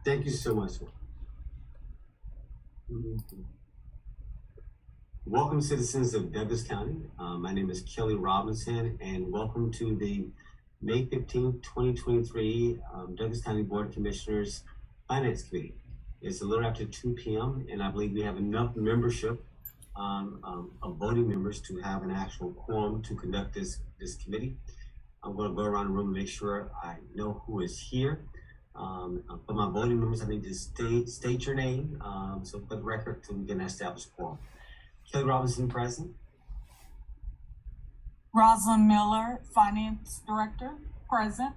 Thank you so much. Welcome, citizens of Douglas County. My name is Kelly Robinson, and welcome to the May 15th, 2023 Douglas County Board of Commissioners Finance Committee. It's a little after 2 p.m., and I believe we have enough membership of voting members to have an actual quorum to conduct this committee. I'm going to go around the room and make sure I know who is here. For my voting members, I need to state your name, so for the record, so we can establish a quorum. Kelly Robinson, present. Rosalind Miller, Finance Director, present.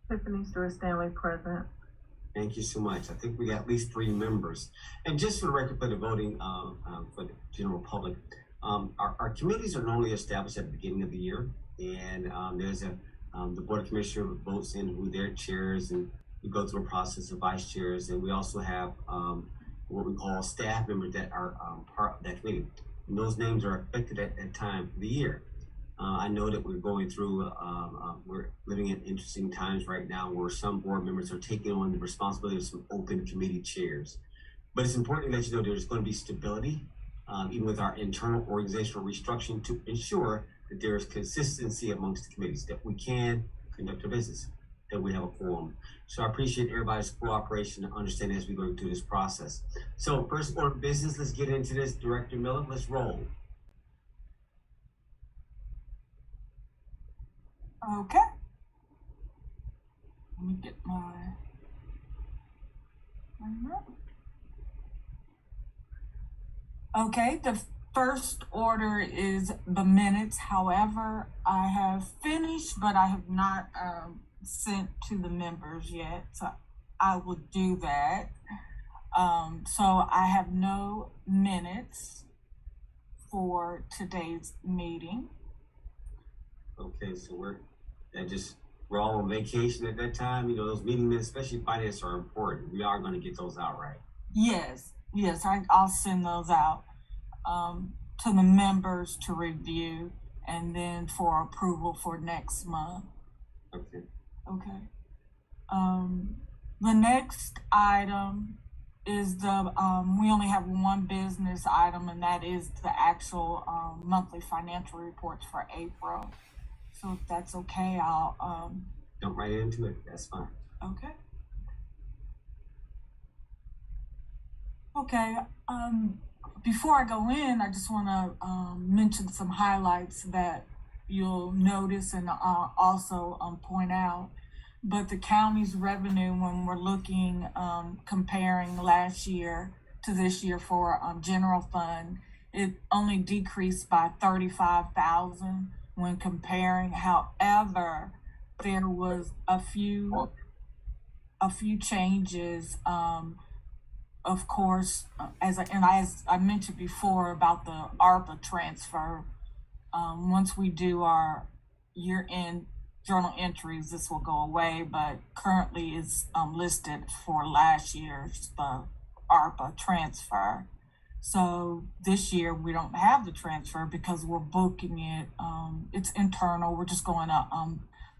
Tiffany Stewart-Stanley, present. Thank you so much. I think we got at least 3 members. And just for the record, for the voting, for the general public, our committees are normally established at the beginning of the year, and there's the Board of Commissioners votes in who their chairs, and we go through a process of vice chairs, and we also have what we call staff members that are part of that committee. And those names are affected at that time for the year. I know that we're going through, we're living in interesting times right now where some board members are taking on the responsibility of some open committee chairs. But it's important to let you know there's going to be stability, even with our internal organizational restructuring, to ensure that there is consistency amongst the committees, that we can conduct our business, that we have a quorum. So I appreciate everybody's cooperation and understanding as we go through this process. So first order of business, let's get into this. Director Miller, let's roll. Okay. Let me get my. Okay, the first order is the minutes. However, I have finished, but I have not sent to the members yet. So I will do that. So I have no minutes for today's meeting. Okay, so we're all on vacation at that time. You know, those meeting minutes, especially finance, are important. We are going to get those out, right? Yes, I'll send those out to the members to review and then for approval for next month. Okay. The next item is we only have one business item, and that is the actual monthly financial reports for April. So if that's okay, I'll jump right into it. That's fine. Okay. Okay. Before I go in, I just want to mention some highlights that you'll notice and also point out. But the county's revenue, when we're looking, comparing last year to this year for general fund, it only decreased by $35,000 when comparing. However, there was a few changes. Of course, as I mentioned before about the ARPA transfer, once we do our year-end journal entries, this will go away, but currently it's listed for last year's ARPA transfer. So this year we don't have the transfer because we're booking it. It's internal. We're just going to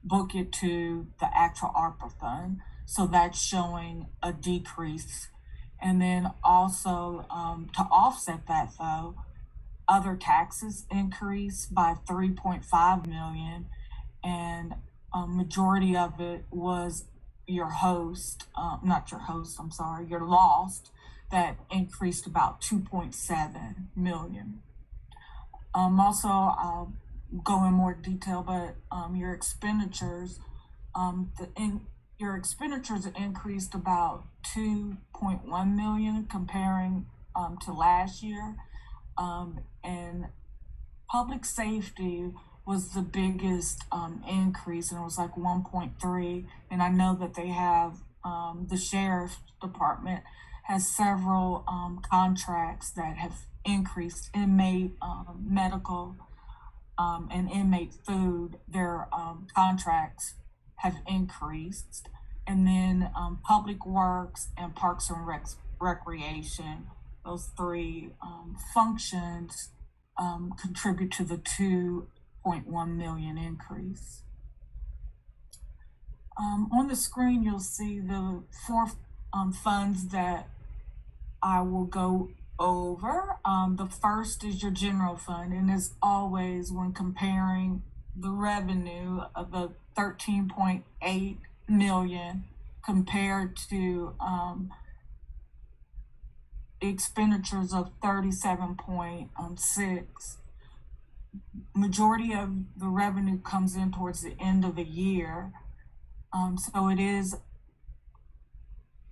book it to the actual ARPA fund. So that's showing a decrease. And then also to offset that, though, other taxes increased by $3.5 million, and majority of it was your lost, that increased about $2.7 million. Also, I'll go in more detail, but your expenditures, your expenditures increased about $2.1 million comparing to last year. And public safety was the biggest increase, and it was like 1.3. And I know that they have the sheriff's department has several contracts that have increased. Inmate medical and inmate food, their contracts have increased. And then public works and parks and recreation, those 3 functions contribute to the $2.1 million increase. On the screen, you'll see the funds that I will go over. The first is your general fund, and as always, when comparing the revenue of the 13.8 million compared to expenditures of 37.6, majority of the revenue comes in towards the end of the year. So it is,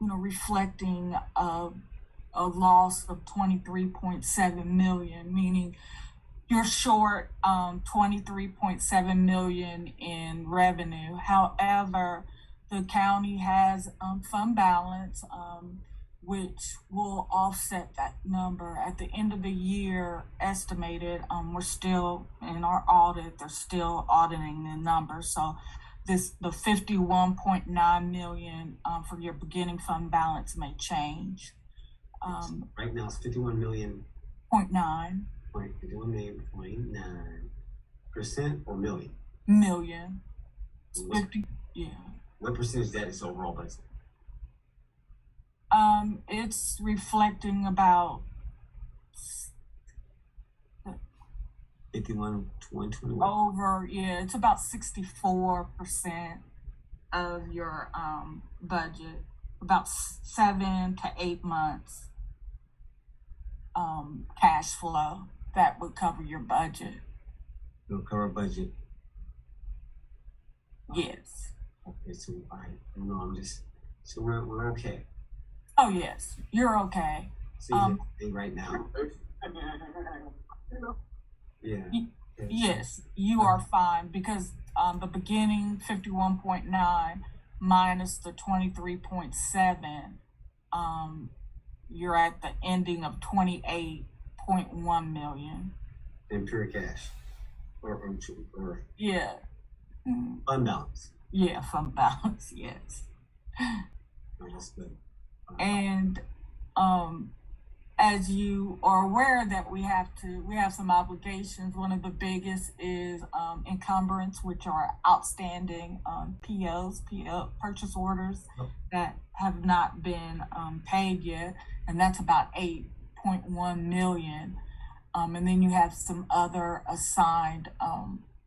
reflecting a loss of 23.7 million, meaning you're short 23.7 million in revenue. However, the county has fund balance, which will offset that number at the end of the year. Estimated, we're still in our audit; they're still auditing the numbers. So, the 51.9 million for your beginning fund balance may change. Right now it's 51 million. 0.9 51 million, 0.9% or million? million. What, 50, yeah. what percentage of that is overall budget? It's reflecting about 51, 21. over, it's about 64% of your budget, about 7 to 8 months cash flow that would cover your budget. It'll cover budget. Yes. Okay, so so we're okay. Oh yes, you're okay. See right now. Yeah. Yes, you are fine because the beginning 51.9 minus the 23.7, you're at the ending of 28.1 million. In pure cash, or Yeah. unbalanced. Yeah, fund balance. Yes. No, that's good. And as you are aware that we have some obligations. One of the biggest is encumbrance, which are outstanding PO purchase orders that have not been paid yet, and that's about 8.1 million. And then you have some other assigned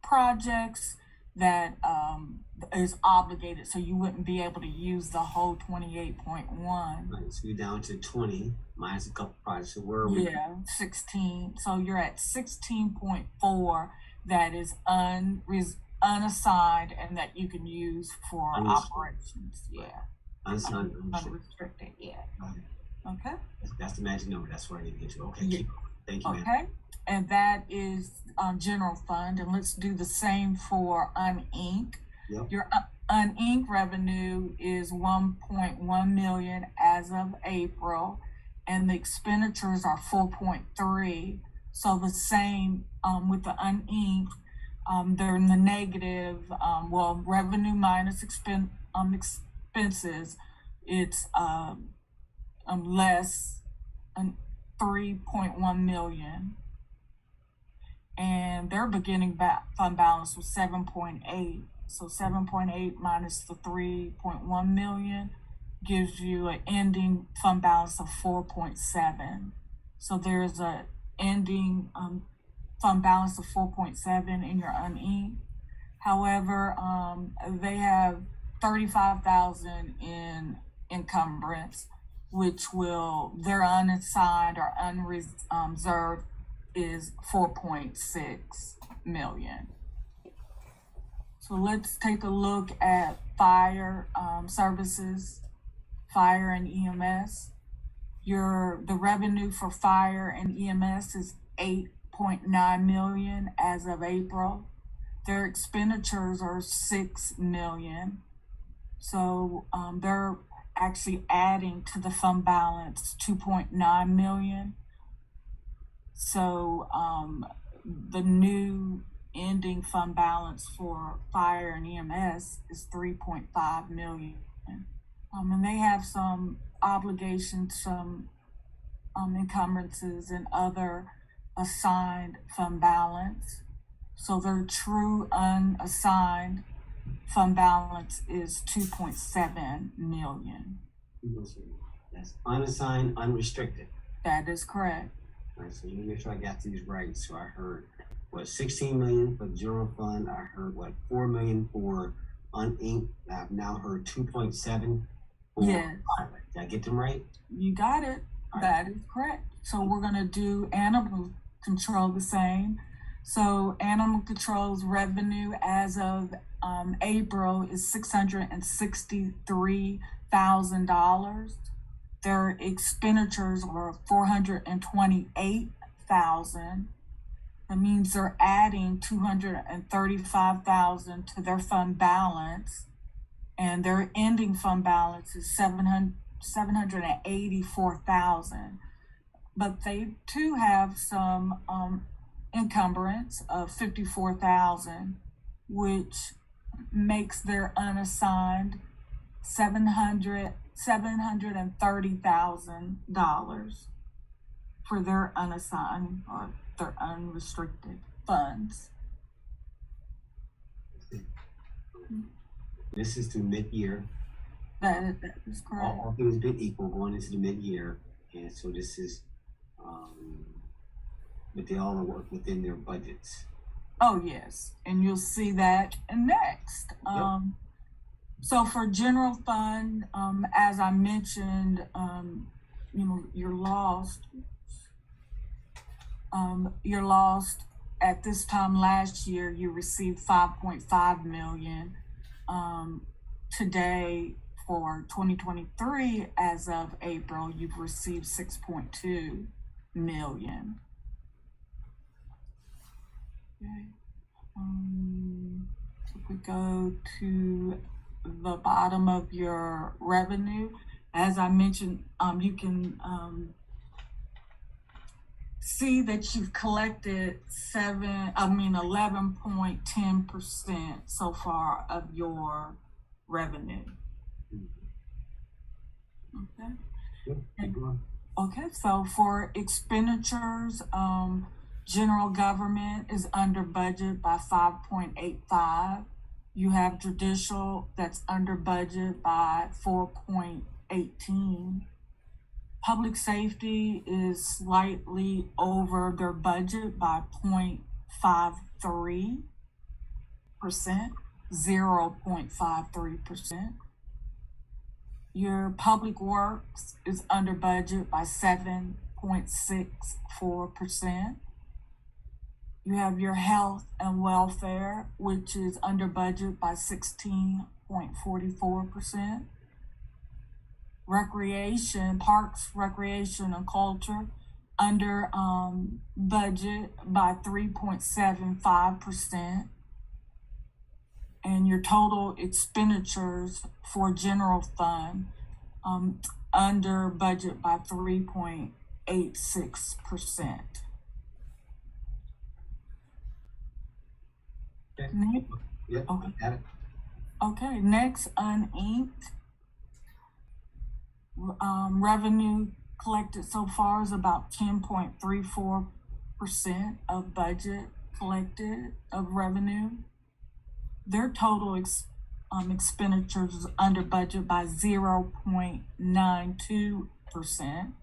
projects that is obligated, so you wouldn't be able to use the whole 28.1. Right, so you're down to 20 minus a couple projects. So where are we? Yeah, 16. So you're at 16.4 that is unassigned and that you can use for operations. Yeah. Unsigned, Unrestricted. Yeah. Okay. That's the magic number. That's where I need to get to. Okay. Yeah. Keep going. Thank you, ma'am. Okay. And that is general fund, and let's do the same for unink. Yep. Your unink revenue is 1.1 million as of April, and the expenditures are 4.3. So the same with the unink, they're in the negative. Revenue minus expenses, it's less 3.1 million. And their beginning fund balance was 7.8. So 7.8 minus the 3.1 million gives you an ending fund balance of 4.7. So there's a ending fund balance of 4.7 in your unink. However, they have 35,000 in encumbrance, which their unassigned or unreserved is 4.6 million. So let's take a look at fire services, fire and EMS. The revenue for fire and EMS is 8.9 million as of April. Their expenditures are 6 million. So they're actually adding to the fund balance 2.9 million. So the new ending fund balance for fire and EMS is 3.5 million. And they have some obligations, some encumbrances and other assigned fund balance. So their true unassigned fund balance is 2.7 million. That's unassigned, unrestricted. That is correct. All right, so let me make sure I got these right. So I heard what 16 million for the general fund. I heard what 4 million for uninked. I've now heard 2.7 for Yes. pilot. Did I get them right? You got it. All right. That is correct. So we're gonna do animal control the same. So animal control's revenue as of April is $663,000. Their expenditures were 428,000. That means they're adding 235,000 to their fund balance, and their ending fund balance is 784,000. But they too have some encumbrance of 54,000, which makes their unassigned $730,000 for their unassigned or their unrestricted funds. This is through mid-year. That is correct. All things being equal, going into the mid-year, and so this is, but they all work within their budgets. Oh, yes, and you'll see that next. So for general fund, as I mentioned, you're lost. You're lost at this time last year, you received 5.5 million. Today for 2023, as of April, you've received 6.2 million. Okay. If we go to the bottom of your revenue, as I mentioned, you can see that you've collected 11.10% so far of your revenue. Okay. Okay, so for expenditures, general government is under budget by 5.85. You have judicial that's under budget by 4.18. Public safety is slightly over their budget by 0.53%, 0.53%. Your public works is under budget by 7.64%. You have your health and welfare, which is under budget by 16.44%. Recreation, parks, recreation, and culture under budget by 3.75%. And your total expenditures for general fund under budget by 3.86%. Okay. Next, Yeah, Okay. got it. okay, next, uninked. Revenue collected so far is about 10.34% of budget collected of revenue. Their total expenditures is under budget by 0.92%.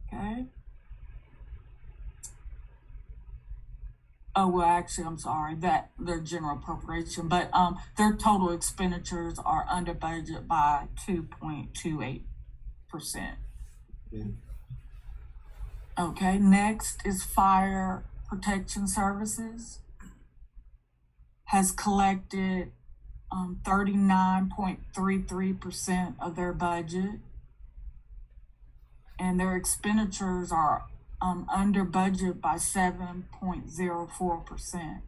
Okay. Oh, well, actually, I'm sorry, that their general appropriation, but their total expenditures are under budget by 2.28%. Yeah. Okay, next is fire protection services. Has collected 39.33% of their budget, and their expenditures are under budget by 7.04%.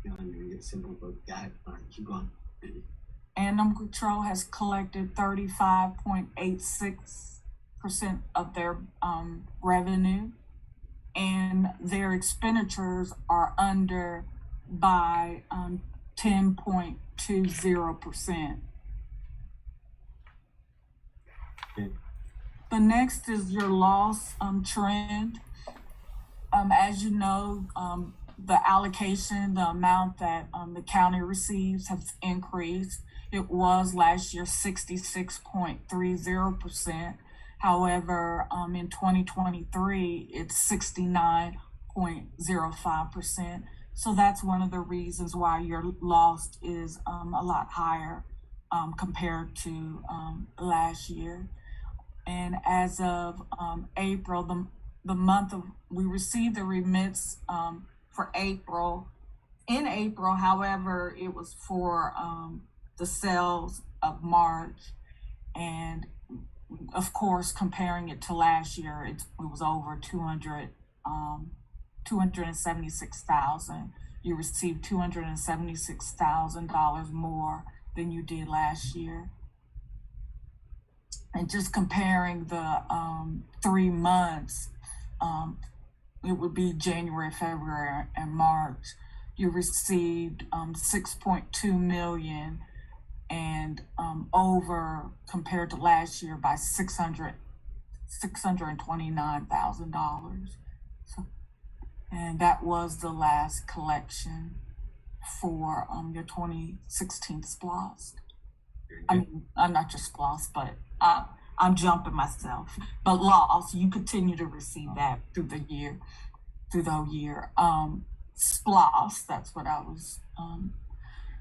Yeah, I'm gonna get simple, but got it. All right, keep going. Animal control has collected 35.86% of their revenue, and their expenditures are under by 10.20%. Okay. The next is your loss trend. As you know, the allocation, the amount that the county receives has increased. It was last year 66.30%. However, in 2023, it's 69.05%. So that's one of the reasons why your loss is a lot higher compared to last year. And as of April, the month of, we received the remits for April. In April, however, it was for the sales of March. And of course, comparing it to last year, it was over 276,000. You received $276,000 more than you did last year. And just comparing the 3 months, it would be January, February, and March. You received 6.2 million and over compared to last year by $629,000. So, and that was the last collection for your 2016 SPLOST. I mean, not just SPLOST, but I'm jumping myself. But loss, you continue to receive that through the whole year. SPLOST, that's what I was.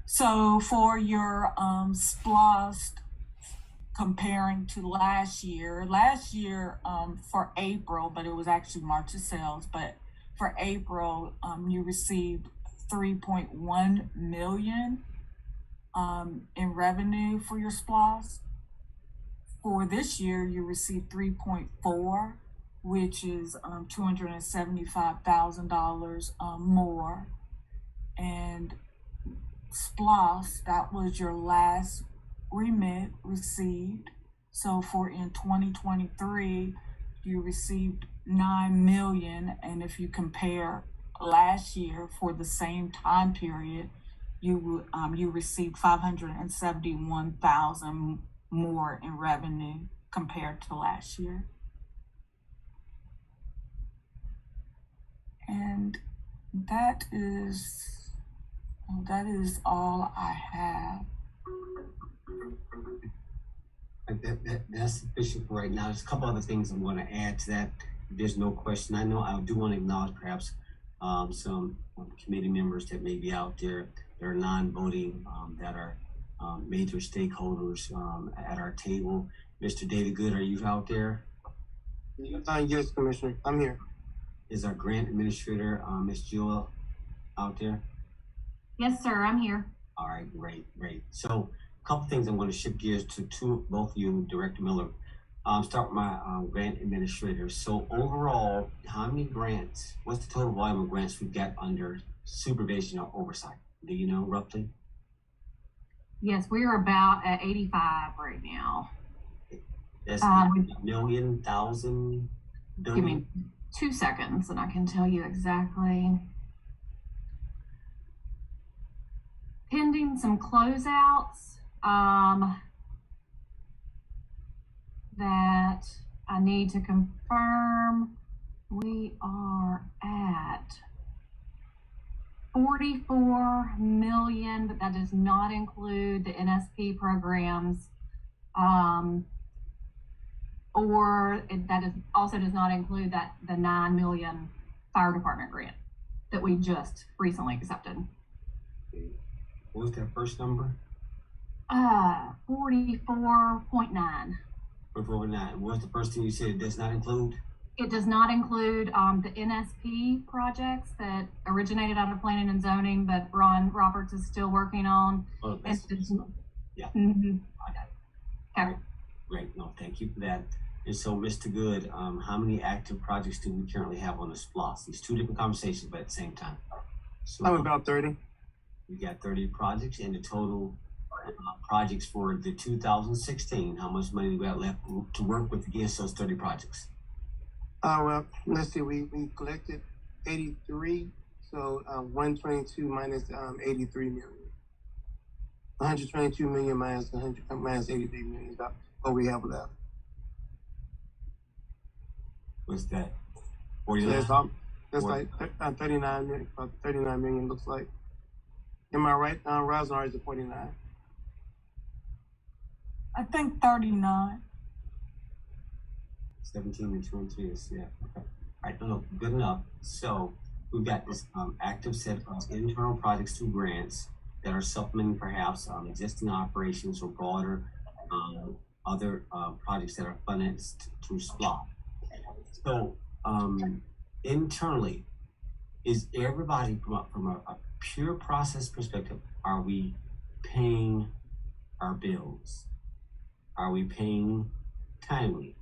So for your SPLOST, comparing to last year for April, but it was actually March's sales, but for April, you received 3.1 million in revenue for your SPLOST. For this year, you received 3.4, which is $275,000 more. And SPLOST, that was your last remit received. So for in 2023, you received 9 million. And if you compare last year for the same time period, you received 571,000 more in revenue compared to last year. And that is all I have. That's sufficient for right now. There's a couple other things I'm going to add to that. There's no question. I know I do want to acknowledge perhaps some committee members that may be out there that are non-voting, that are major stakeholders at our table. Mr. David Good, are you out there? Yes, Commissioner, I'm here. Is our grant administrator, Ms. Jewel, out there? Yes, sir, I'm here. All right, great. So a couple things I'm going to shift gears to both of you, Director Miller. Start with my grant administrator. So overall, how many grants, what's the total volume of grants we've got under supervision or oversight? Do you know roughly? Yes, we are about at 85 right now. That's million, thousand, Give me 2 seconds and I can tell you exactly. Pending some closeouts that I need to confirm, we are at 44 million, but that does not include the NSP programs, also does not include the 9 million fire department grant that we just recently accepted. What was that first number? 44.9. 44.9. What was the first thing you said it does not include? It does not include the NSP projects that originated out of planning and zoning, but Ron Roberts is still working on. Oh, Yeah. Mm-hmm. I got it. Okay. Great. No, thank you for that. And so, Mr. Good, how many active projects do we currently have on the SPLOST? These two different conversations, but at the same time. So I'm about 30. we got 30 projects, and the total projects for the 2016. How much money we got left to work with against those 30 projects? Well, let's see. We collected 83, so 122 minus 83 million. 122 million minus 83 million. That's what we have left. What's that? So 49? that's That's What? like 39 million, 39 million looks like. Am I right? Rosin already is 49. I think 39. 17 and 22 is, yeah, okay. All right, no, good enough. So we've got this active set of internal projects through grants that are supplementing perhaps existing operations or broader other projects that are funded through SPLOST. So internally, is everybody from a pure process perspective, are we paying our bills? Are we paying timely?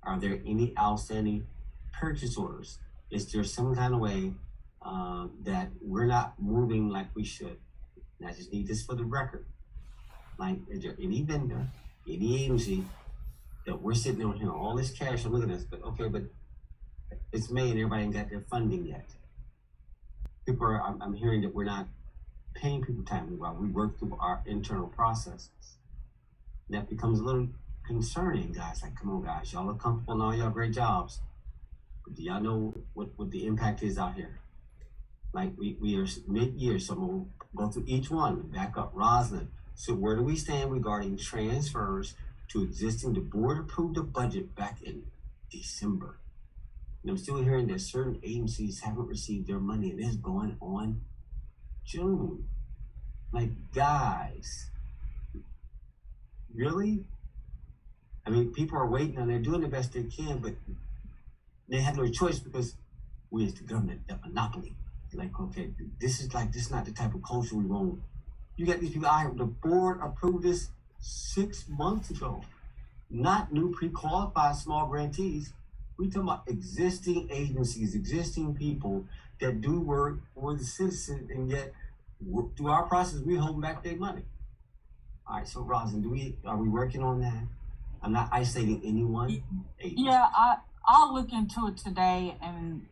Are there any outstanding purchase orders? Is there some kind of way that we're not moving like we should? And I just need this for the record. Like, is there any vendor, any agency that we're sitting on here, all this cash, I'm looking at this, but okay, but it's May and everybody ain't got their funding yet. People are, I'm hearing that we're not paying people timely while we work through our internal processes. That becomes a little concerning, guys. Like, come on, guys, y'all are comfortable and all y'all great jobs. But do y'all know what the impact is out here? Like, we are mid-year, so we'll go through each one. Back up, Roslyn. So where do we stand regarding transfers to existing? The board approved a budget back in December. And I'm still hearing that certain agencies haven't received their money, and it's going on June. Like, guys, really? I mean, people are waiting and they're doing the best they can, but they have no choice because we as the government, the monopoly. Like, okay, this is not the type of culture we want. You got these people out here, the board approved this 6 months ago. Not new pre-qualified small grantees. We talking about existing agencies, existing people that do work for the citizen, and yet through our process, we hold back their money. All right, so Rosin, are we working on that? I'm not isolating anyone. Yeah, I'll look into it today, and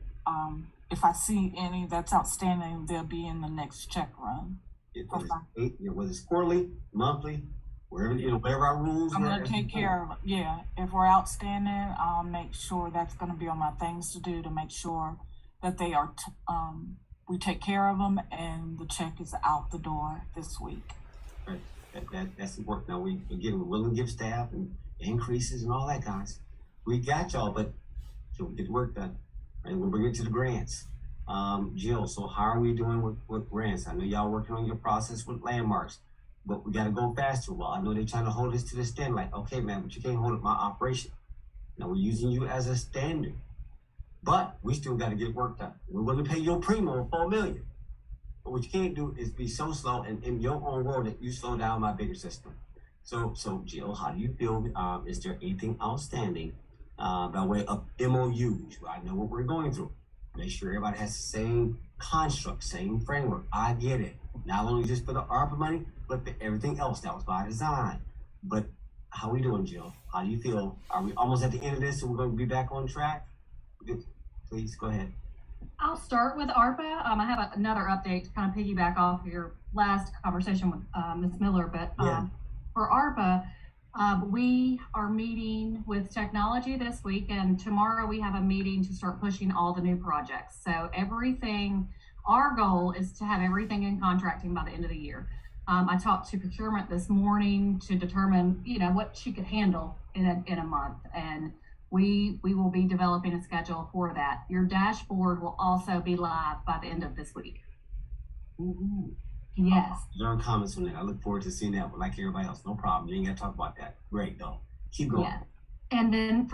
if I see any that's outstanding, they'll be in the next check run. Whether it's quarterly, monthly, wherever our rules. I'm gonna take care of it. Yeah, if we're outstanding, I'll make sure that's gonna be on my things to do to make sure that they are. We take care of them, and the check is out the door this week. Right. That's important. Now we're willing to give staff and increases and all that, guys. We got y'all, but so we get the work done. Right? We'll bring it to the grants. Jill, so how are we doing with grants? I know y'all working on your process with landmarks, but we got to go faster. Well, I know they're trying to hold us to the stand. Like, okay, man, but you can't hold up my operation. Now we're using you as a standard, but we still got to get work done. We're willing to pay your premium of $4 million. But what you can't do is be so slow and in your own world that you slow down my bigger system. So Jill, how do you feel? Is there anything outstanding by way of MOUs? I know what we're going through. Make sure everybody has the same construct, same framework. I get it. Not only just for the ARPA money, but for everything else that was by design. But how we doing, Jill? How do you feel? Are we almost at the end of this and we're going to be back on track? Please go ahead. I'll start with ARPA. I have another update to kind of piggyback off of your last conversation with Ms. Miller, but for ARPA, we are meeting with technology this week, and tomorrow we have a meeting to start pushing all the new projects. So our goal is to have everything in contracting by the end of the year. I talked to procurement this morning to determine, what she could handle in a month, and we will be developing a schedule for that. Your dashboard will also be live by the end of this week. Mm-hmm. Yes. Learn comments on that. I look forward to seeing that, but like everybody else, no problem. You ain't got to talk about that. Great, though. Keep going. Yeah. And then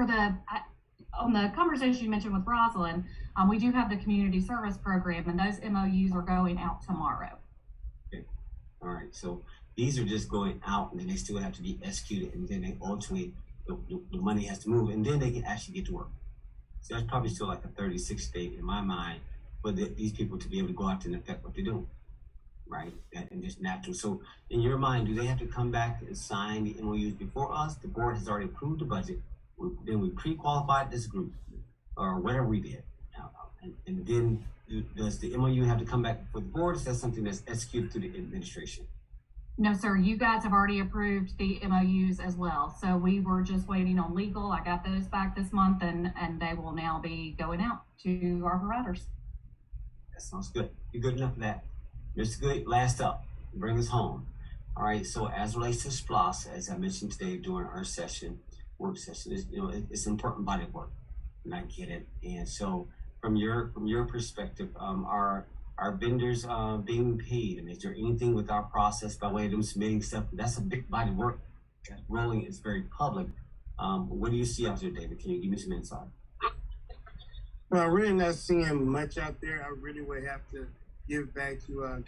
on the conversation you mentioned with Rosalind, we do have the community service program, and those MOUs are going out tomorrow. Okay. All right. So these are just going out, and then they still have to be executed, and then they ultimately, the money has to move, and then they can actually get to work. So that's probably still like a 36 date in my mind for these people to be able to go out and affect what they're doing. Right, and just natural. So in your mind, do they have to come back and sign the MOUs before us? The board has already approved the budget. Then we pre-qualified this group, or whatever we did. And then does the MOU have to come back for the board? Is that something that's executed through the administration? No, sir. You guys have already approved the MOUs as well. So we were just waiting on legal. I got those back this month, and they will now be going out to our providers. That sounds good. You're good enough for that. Mr. Good, last up, bring us home. All right, so as it relates to SPLOS, as I mentioned today during our work session, it's an important body of work, and I get it. And so from your perspective, are vendors being paid? And is there anything with our process by way of them submitting stuff? That's a big body of work. That rolling is very public. What do you see out there, David? Can you give me some insight? Well, I'm really not seeing much out there. I really would have to give back to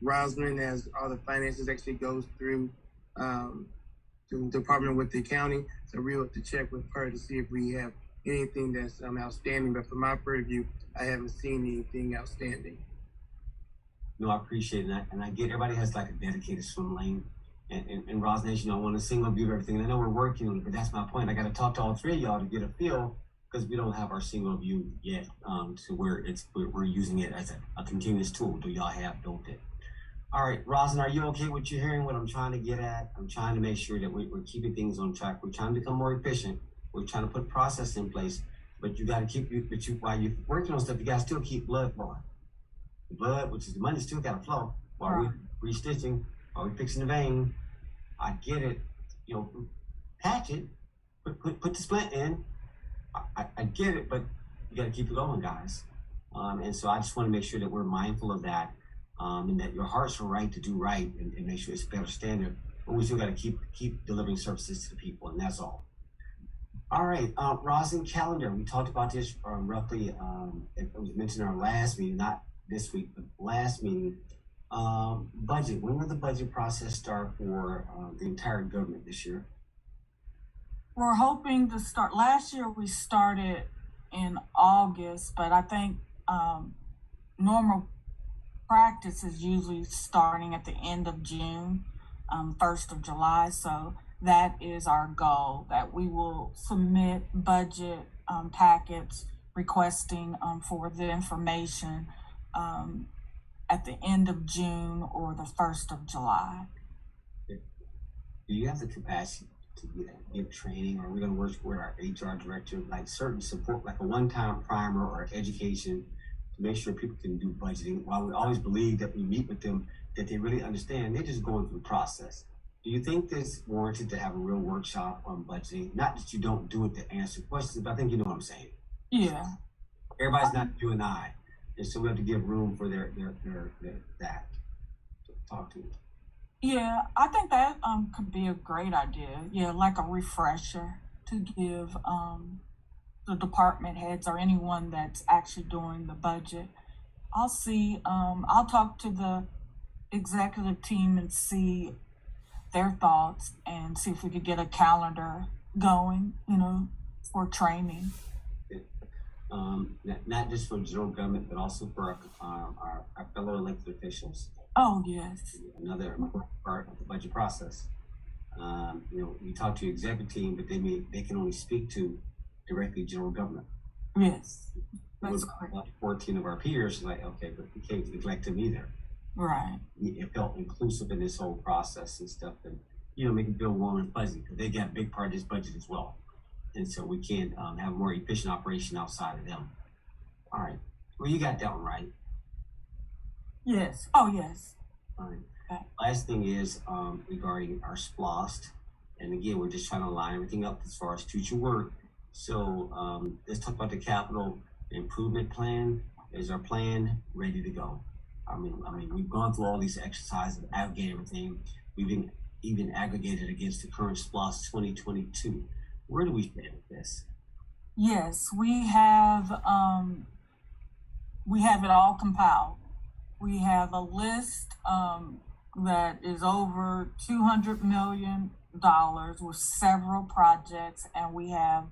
Rosalind as all the finances actually goes through the department with the county. So we have to check with her to see if we have anything that's outstanding. But from my purview, I haven't seen anything outstanding. No, I appreciate that, and I get everybody has like a dedicated swim lane. And Rosalind, I want a single view of everything. And I know we're working on it, but that's my point. I got to talk to all three of y'all to get a feel, because we don't have our single view yet, to where we're using it as a continuous tool. Do y'all have built it? All right, Rosalind, are you okay with you hearing what I'm trying to get at? I'm trying to make sure that we're keeping things on track. We're trying to become more efficient. We're trying to put process in place, but you got to keep while you're working on stuff, you got to still keep blood flowing. The blood, which is the money, still got to flow while we're restitching, while we're fixing the vein. I get it. Patch it, put the splint in. I get it, but you got to keep it going, guys. And so I just want to make sure that we're mindful of that, and that your hearts are right to do right, and make sure it's a better standard. But we still got to keep delivering services to the people, and that's all. All right, Rosalind, calendar. We talked about this roughly. It was mentioned in our last meeting, not this week, but last meeting. Budget. When will the budget process start for the entire government this year? We're hoping to start. Last year we started in August, but I think normal practice is usually starting at the end of June, 1st of July. So that is our goal, that we will submit budget packets requesting for the information at the end of June or the 1st of July. Do you have the capacity to give training, or are we going to work with our HR director, like certain support, like a one-time primer or education to make sure people can do budgeting? While we always believe that we meet with them, that they really understand, they're just going through the process. Do you think it's warranted to have a real workshop on budgeting? Not that you don't do it to answer questions, but I think you know what I'm saying. Yeah. Everybody's not you and I. And so we have to give room for their that to talk to. Yeah, I think that could be a great idea. Yeah, like a refresher to give the department heads or anyone that's actually doing the budget. I'll see. I'll talk to the executive team and see their thoughts and see if we could get a calendar going, for training. Not just for general government, but also for our fellow elected officials. Oh, yes. Another important part of the budget process. You talk to your executive team, but they can only speak to directly general government. Yes, that's correct. 14 of our peers, like, okay, but we can't neglect them either. Right. It felt inclusive in this whole process and stuff, and make them feel warm and fuzzy, because they got a big part of this budget as well. And so we can have a more efficient operation outside of them. All right. Well, you got that one right. Yes. Oh, yes. All right. Okay. Last thing is regarding our SPLOST. And again, we're just trying to line everything up as far as future work. So let's talk about the capital improvement plan. Is our plan ready to go? I mean, we've gone through all these exercises, aggregated everything. We've even aggregated against the current SPLOST 2022. Where do we stand with this? Yes, we have it all compiled. We have a list that is over $200 million with several projects, and we have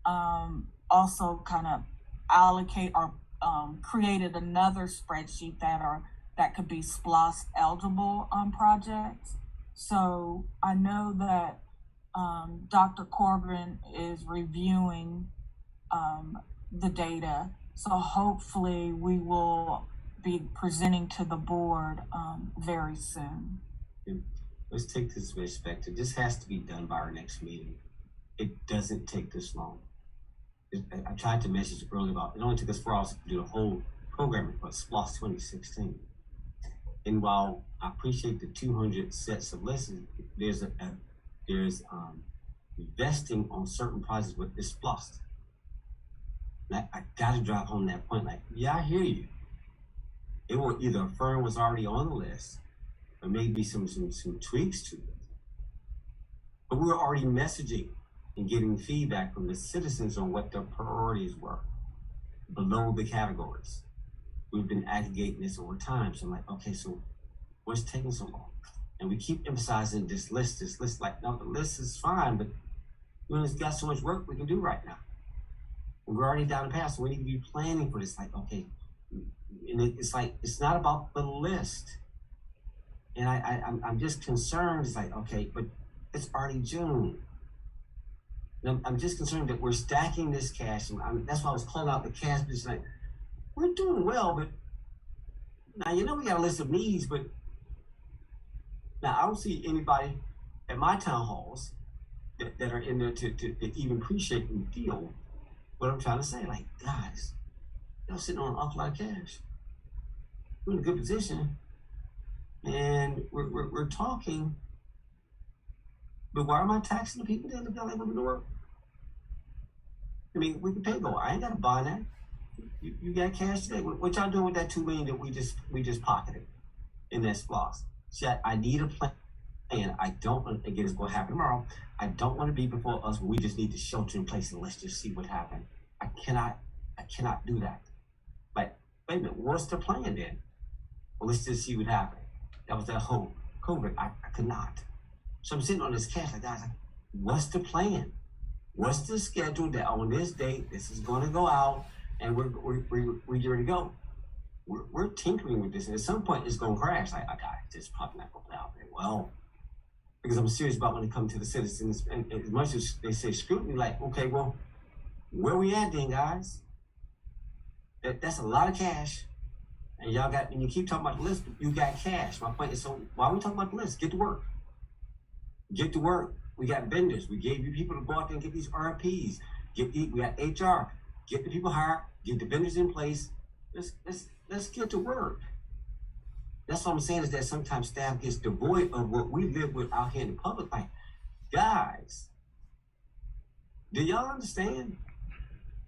also kind of allocate or created another spreadsheet that could be SPLOST eligible projects. So I know that Dr. Corbin is reviewing the data, so hopefully we will be presenting to the board very soon. Let's take this perspective. This has to be done by our next meeting. It doesn't take this long. I tried to message earlier about it only took us 4 hours to do the whole programming for SPLOST 2016. And while I appreciate the 200 sets of lists, there's investing on certain projects with this SPLOST. Like, I gotta drive home that point. Like, yeah, I hear you. It will either affirm what's already on the list, or maybe some tweaks to it. But we were already messaging and getting feedback from the citizens on what their priorities were below the categories. We've been aggregating this over time. So I'm like, okay, so what's taking so long? And we keep emphasizing this list. Like, no, the list is fine, but it's got so much work we can do right now. And we're already down the path, so we need to be planning for this. Like, okay, and it's like, it's not about the list. And I'm just concerned. It's like, okay, but it's already June. And I'm just concerned that we're stacking this cash. And that's why I was calling out the cash, because like, we're doing well, but now, we got a list of needs, but now I don't see anybody at my town halls that are in there to even appreciate and feel what I'm trying to say. Like, guys, y'all sitting on an awful lot of cash. We're in a good position, and we're talking, but why am I taxing the people that live in New York? I mean, we can pay go. I ain't got to buy that. You got cash today. What y'all doing with that $2 million that we just pocketed in that SPLOST? See, I need a plan. I don't want, again, it's going to happen tomorrow. I don't want to be before us where we just need to shelter in place and let's just see what happens. I cannot do that. But wait a minute, what's the plan then? Well, let's just see what happens. That was that whole COVID. I could not. So I'm sitting on this cash like, guys, what's the plan? What's the schedule that on this date this is going to go out and we're ready to go? We're tinkering with this, and at some point it's going to crash. Like, it's probably not going to play out very well, because I'm serious about when it comes to the citizens. And as much as they say scrutiny, like, okay, well, where we at then, guys? That's a lot of cash, and y'all got. And you keep talking about the list. You got cash. My point is, so why are we talking about the list? Get to work. Get to work. We got vendors. We gave you people to go out there and get these RFPs. We got HR. Get the people hired. Get the vendors in place. Let's get to work. That's what I'm saying, is that sometimes staff gets devoid of what we live with out here in the public. Like, guys, do y'all understand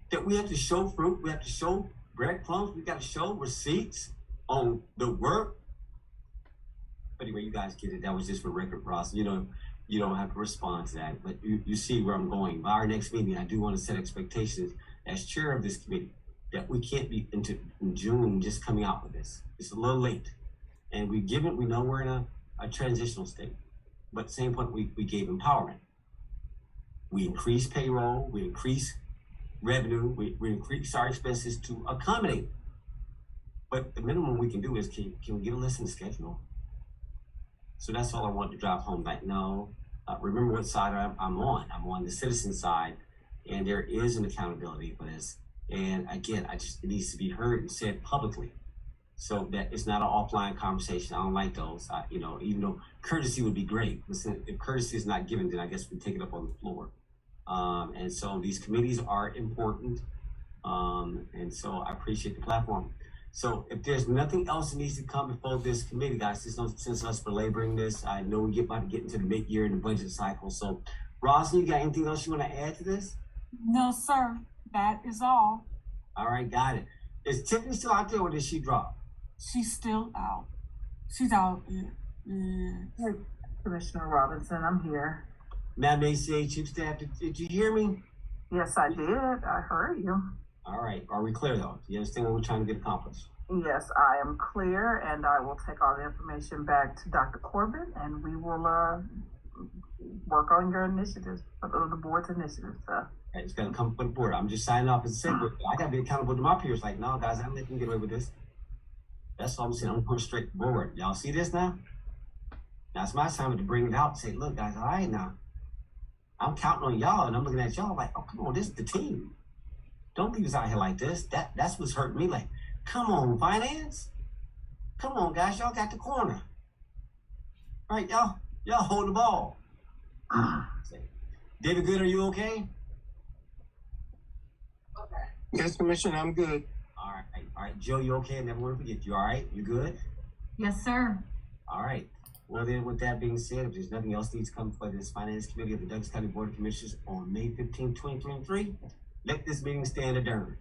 that we have to show fruit? We have to show breadcrumbs. We got to show receipts on the work. But anyway, you guys get it. That was just for record, Ross. You don't have to respond to that, but you see where I'm going. By our next meeting, I do want to set expectations as chair of this committee that we can't be in June just coming out with this. It's a little late. And we know we're in a transitional state. But at the same point, we gave empowerment. We increased payroll, we increased revenue, we increased our expenses to accommodate. But the minimum we can do is, can we get a list and schedule? So that's all I want to drive home. Like, no, remember what side I'm on. I'm on the citizen side, and there is an accountability for this. And again, it needs to be heard and said publicly, so that it's not an offline conversation. I don't like those. Even though courtesy would be great. Listen, if courtesy is not given, then I guess we take it up on the floor. And so these committees are important. And so I appreciate the platform. So if there's nothing else that needs to come before this committee, guys, there's no sense us belaboring this. I know we about to get into the mid-year and the budget cycle. So, Roslyn, you got anything else you want to add to this? No, sir. That is all. All right, got it. Is Tiffany still out there, or did she drop? She's still out. She's out. Yeah. Hey, Commissioner Robinson, I'm here. Madam ACA Chief Staff, did you hear me? Yes, I did. I heard you. All right. Are we clear, though? Do you understand what we're trying to get accomplished? Yes, I am clear, and I will take all the information back to Dr. Corbett, and we will work on your initiatives, the board's initiatives. Right, it's going to come from the board. I'm just signing off and saying, I got to be accountable to my peers. Like, no, guys, I'm letting them get away with this. That's all I'm saying. I'm going straight forward. Y'all see this now? Now it's my time to bring it out and say, look, guys, all right now. I'm counting on y'all, and I'm looking at y'all like, oh, come on, this is the team. Don't leave us out here like this. That's what's hurting me. Like, come on, finance. Come on, guys, y'all got the corner. All right, y'all hold the ball. David Good, are you okay? Yes, Commissioner, I'm good. All right, Joe, you okay? I never want to forget you. All right, you good? Yes, sir. All right. Well, then, with that being said, if there's nothing else needs to come for this Finance Committee of the Douglas County Board of Commissioners on May 15, 2023, let this meeting stand adjourned.